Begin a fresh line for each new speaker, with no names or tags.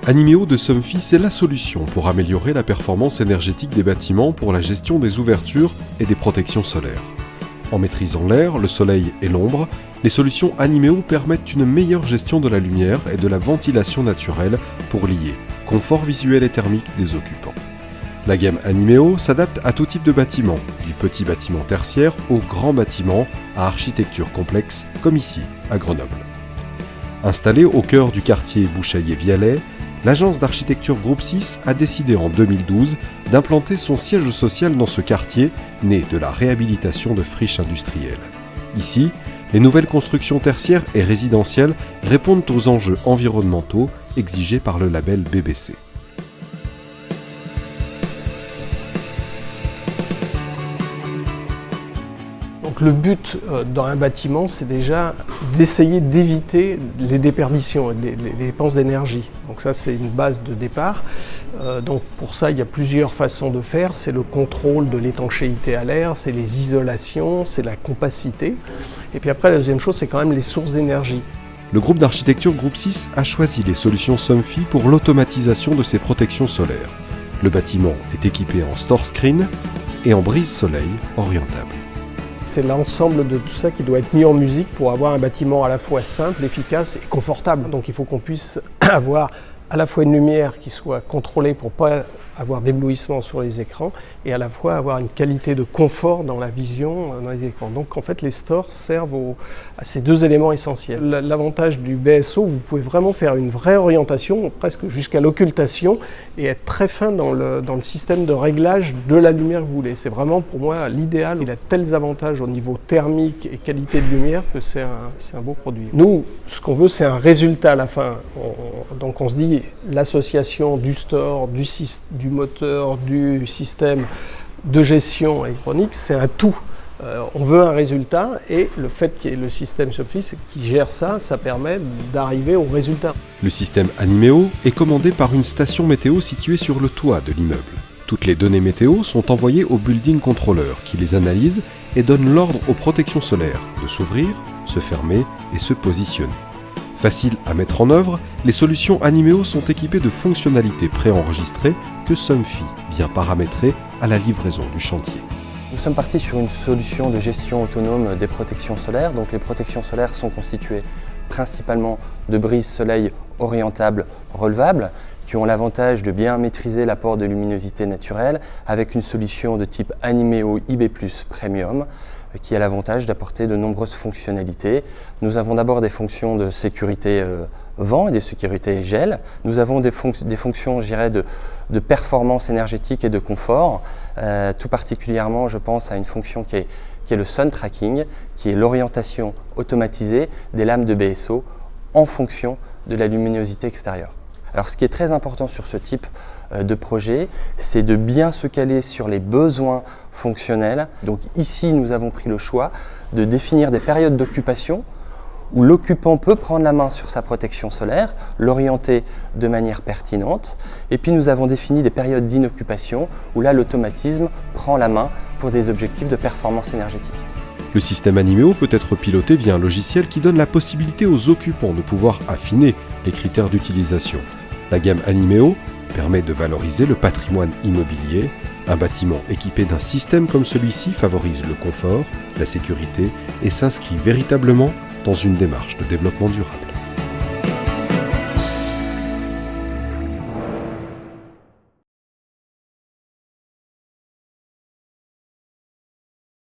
Animeo de Somfy, c'est la solution pour améliorer la performance énergétique des bâtiments pour la gestion des ouvertures et des protections solaires. En maîtrisant l'air, le soleil et l'ombre, les solutions Animeo permettent une meilleure gestion de la lumière et de la ventilation naturelle pour lier confort visuel et thermique des occupants. La gamme Animeo s'adapte à tout type de bâtiment, du petit bâtiment tertiaire au grand bâtiment à architecture complexe, comme ici, à Grenoble. Installée au cœur du quartier Bouchaillé-Vialet, l'agence d'architecture Groupe 6 a décidé en 2012 d'implanter son siège social dans ce quartier, né de la réhabilitation de friches industrielles. Ici, les nouvelles constructions tertiaires et résidentielles répondent aux enjeux environnementaux exigés par le label BBC.
Donc le but dans un bâtiment, c'est déjà d'essayer d'éviter les déperditions, les dépenses d'énergie. Donc ça, c'est une base de départ. Donc pour ça, il y a plusieurs façons de faire. C'est le contrôle de l'étanchéité à l'air, c'est les isolations, c'est la compacité. Et puis après, la deuxième chose, c'est quand même les sources d'énergie.
Le groupe d'architecture Groupe 6 a choisi les solutions Somfy pour l'automatisation de ses protections solaires. Le bâtiment est équipé en store screen et en brise-soleil orientable.
C'est l'ensemble de tout ça qui doit être mis en musique pour avoir un bâtiment à la fois simple, efficace et confortable. Donc il faut qu'on puisse avoir à la fois une lumière qui soit contrôlée pour ne pas avoir d'éblouissement sur les écrans et à la fois avoir une qualité de confort dans la vision dans les écrans. Donc en fait les stores servent à ces deux éléments essentiels. L'avantage du BSO, vous pouvez vraiment faire une vraie orientation, presque jusqu'à l'occultation et être très fin dans le système de réglage de la lumière que vous voulez. C'est vraiment pour moi l'idéal. Il a tels avantages au niveau thermique et qualité de lumière que c'est un beau produit. Nous, ce qu'on veut, c'est un résultat à la fin. Donc on se dit l'association du store, du moteur, du système de gestion électronique, c'est un tout. On veut un résultat et le fait qu'il y ait le système Somfy qui gère ça, ça permet d'arriver au résultat.
Le système Animeo est commandé par une station météo située sur le toit de l'immeuble. Toutes les données météo sont envoyées au building controller qui les analyse et donne l'ordre aux protections solaires de s'ouvrir, se fermer et se positionner. Facile à mettre en œuvre, les solutions Animeo sont équipées de fonctionnalités préenregistrées que Somfy vient paramétrer à la livraison du chantier.
Nous sommes partis sur une solution de gestion autonome des protections solaires. Donc les protections solaires sont constituées principalement de brise-soleil orientables relevables qui ont l'avantage de bien maîtriser l'apport de luminosité naturelle avec une solution de type Animeo IB+ Premium qui a l'avantage d'apporter de nombreuses fonctionnalités. Nous avons d'abord des fonctions de sécurité vent et de sécurité gel. Nous avons des fonctions, je dirais, de performance énergétique et de confort. Tout particulièrement, je pense à une fonction qui est le sun tracking, qui est l'orientation automatisée des lames de BSO en fonction de la luminosité extérieure. Alors ce qui est très important sur ce type de projet, c'est de bien se caler sur les besoins fonctionnels. Donc ici, nous avons pris le choix de définir des périodes d'occupation où l'occupant peut prendre la main sur sa protection solaire, l'orienter de manière pertinente. Et puis nous avons défini des périodes d'inoccupation où là, l'automatisme prend la main pour des objectifs de performance énergétique.
Le système Animeo peut être piloté via un logiciel qui donne la possibilité aux occupants de pouvoir affiner les critères d'utilisation. La gamme Animeo permet de valoriser le patrimoine immobilier. Un bâtiment équipé d'un système comme celui-ci favorise le confort, la sécurité et s'inscrit véritablement dans une démarche de développement durable.